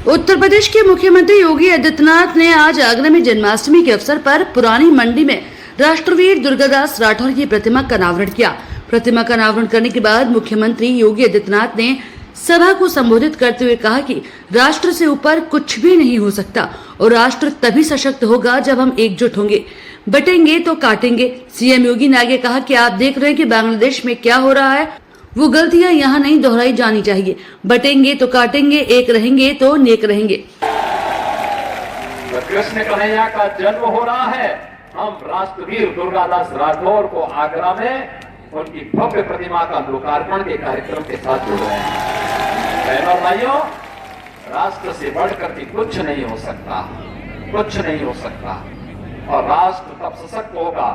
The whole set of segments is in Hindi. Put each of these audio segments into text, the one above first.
उत्तर प्रदेश के मुख्यमंत्री योगी आदित्यनाथ ने आज आगरा में जन्माष्टमी के अवसर पर पुरानी मंडी में राष्ट्रवीर दुर्गादास राठौर की प्रतिमा का अनावरण किया। प्रतिमा का अनावरण करने के बाद मुख्यमंत्री योगी आदित्यनाथ ने सभा को संबोधित करते हुए कहा कि राष्ट्र से ऊपर कुछ भी नहीं हो सकता और राष्ट्र तभी सशक्त होगा जब हम एकजुट होंगे, बटेंगे तो काटेंगे। सीएम योगी ने आगे कहा कि आप देख रहे हैं कि बांग्लादेश में क्या हो रहा है, वो गलतियां यहाँ नहीं दोहराई जानी चाहिए। बटेंगे तो काटेंगे, एक रहेंगे तो नेक रहेंगे। कृष्ण कन्हैया का जन्म हो रहा है। हम राष्ट्रवीर दुर्गादास राठौर को आगरा में उनकी भव्य प्रतिमा का लोकार्पण के कार्यक्रम के साथ जुड़ रहे हैं। बहनों और भाइयों, राष्ट्र से बढ़कर के कुछ नहीं हो सकता, कुछ नहीं हो सकता। और राष्ट्र तब सशक्त होगा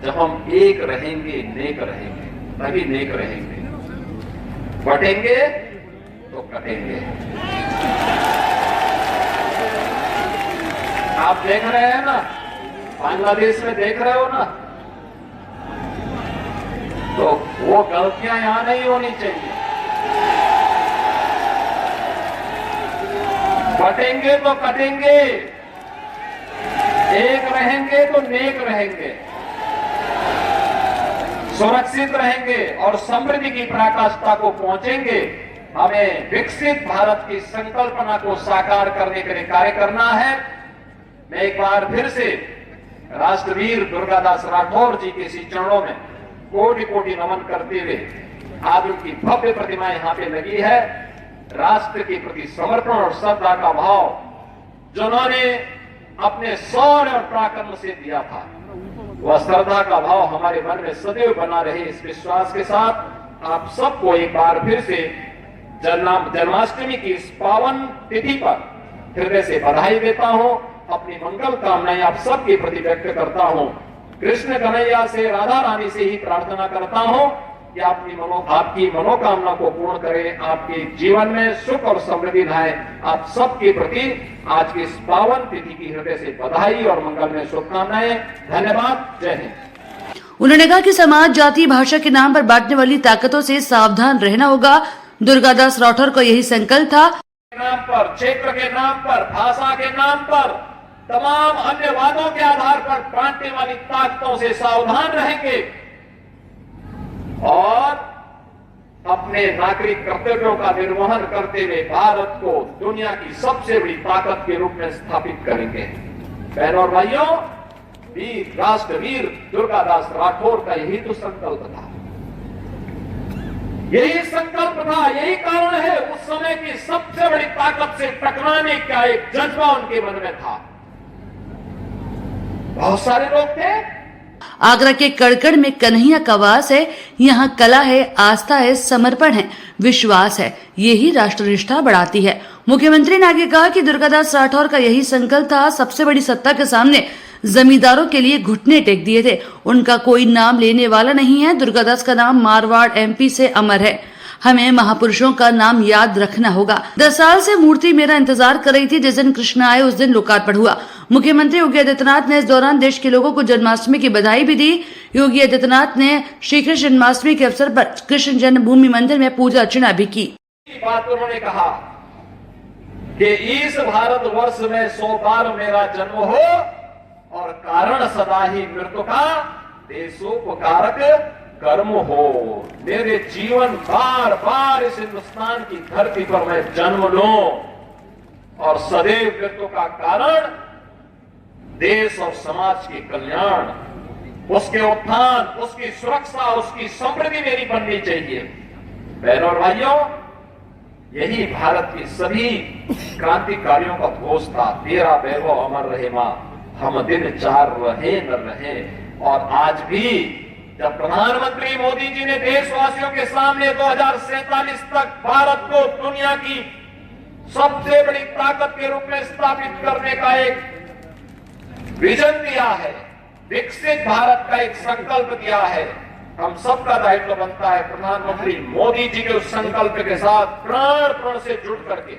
जब हम एक रहेंगे, नेक रहेंगे, तभी नेक रहेंगे। बटेंगे तो कटेंगे। आप देख रहे हैं ना, बांग्लादेश में देख रहे हो ना, तो वो गलतियां यहां नहीं होनी चाहिए। बटेंगे तो कटेंगे, एक रहेंगे तो नेक रहेंगे, सुरक्षित रहेंगे और समृद्धि की पराकाष्ठा को पहुंचेंगे। हमें विकसित भारत की संकल्पना को साकार करने के लिए कार्य करना है। मैं एक बार फिर से राष्ट्रवीर दुर्गादास राठौर जी के इसी चरणों में कोटि कोटि नमन करते हुए आज उनकी भव्य प्रतिमा यहाँ पे लगी है। राष्ट्र के प्रति समर्पण और श्रद्धा का भाव जिन्होंने अपने शौर्य और पराक्रम से दिया था, वह श्रद्धा का भाव हमारे मन में सदैव बना रहे। इस विश्वास के साथ आप सबको एक बार फिर से जन्माष्टमी की इस पावन तिथि पर हृदय से बधाई देता हूं। अपनी मंगल कामनाएं आप सबके प्रति व्यक्त करता हूं। कृष्ण कन्हैया से, राधा रानी से ही प्रार्थना करता हूं कि आपकी मनोकामना को पूर्ण करें, आपके जीवन में सुख और समृद्धि लाए। आप सबके प्रति आज की इस पावन तिथि की हृदय से बधाई और मंगल में शुभकामनाएं। धन्यवाद। जय हिंद। उन्होंने कहा कि समाज, जाति, भाषा के नाम पर बांटने वाली ताकतों से सावधान रहना होगा। दुर्गादास राठौर का यही संकल्प था। नाम पर, क्षेत्र के नाम पर, भाषा के नाम पर, तमाम अन्य वादों के आधार पर बांटने वाली ताकतों से सावधान रहेंगे और अपने नागरिक कर्तव्यों का निर्वहन करते हुए भारत को दुनिया की सबसे बड़ी ताकत के रूप में स्थापित करेंगे। बहनों और भाइयों, राष्ट्रवीर दुर्गादास राठौर का यही तो संकल्प था, यही संकल्प था, यही कारण है उस समय की सबसे बड़ी ताकत से टकराने का एक जज्बा उनके मन में था। बहुत सारे लोग थे। आगरा के कड़कड़ में कन्हैया का वास है। यहाँ कला है, आस्था है, समर्पण है, विश्वास है। यही राष्ट्र निष्ठा बढ़ाती है। मुख्यमंत्री ने आगे कहा कि दुर्गादास राठौर का यही संकल्प था। सबसे बड़ी सत्ता के सामने जमींदारों के लिए घुटने टेक दिए थे। उनका कोई नाम लेने वाला नहीं है। दुर्गादास का नाम मारवाड़ एमपी से अमर है। हमें महापुरुषों का नाम याद रखना होगा। 10 साल से मूर्ति मेरा इंतजार कर रही थी। जिस दिन कृष्ण आए उस दिन लोकार्पण हुआ। मुख्यमंत्री योगी आदित्यनाथ ने इस दौरान देश के लोगों को जन्माष्टमी की बधाई भी दी। योगी आदित्यनाथ ने श्री कृष्ण जन्माष्टमी के अवसर पर कृष्ण जन्मभूमि मंदिर में पूजा अर्चना भी की। बात उन्होंने कहा कि इस भारत वर्ष में 100 बार मेरा जन्म हो और कारण सदा ही मृत्यु का देशोपकारक कर्म हो। मेरे जीवन बार बार इस हिंदुस्तान की धरती पर मैं जन्म लूं और सदैव मृत्यु का कारण देश और समाज के कल्याण, उसके उत्थान, उसकी सुरक्षा, उसकी समृद्धि मेरी बननी चाहिए। बहनों और भाइयों, यही भारत की सभी क्रांतिकारियों का घोष था। तेरा वैभव अमर रहे मां, हम दिन चार रहे न रहे। और आज भी जब प्रधानमंत्री मोदी जी ने देशवासियों के सामने 2047 तक भारत को दुनिया की सबसे बड़ी ताकत के रूप में स्थापित करने का एक विजन दिया है, विकसित भारत का एक संकल्प दिया है, हम सबका दायित्व बनता है प्रधानमंत्री मोदी जी के उस संकल्प के साथ प्राण से जुड़ करके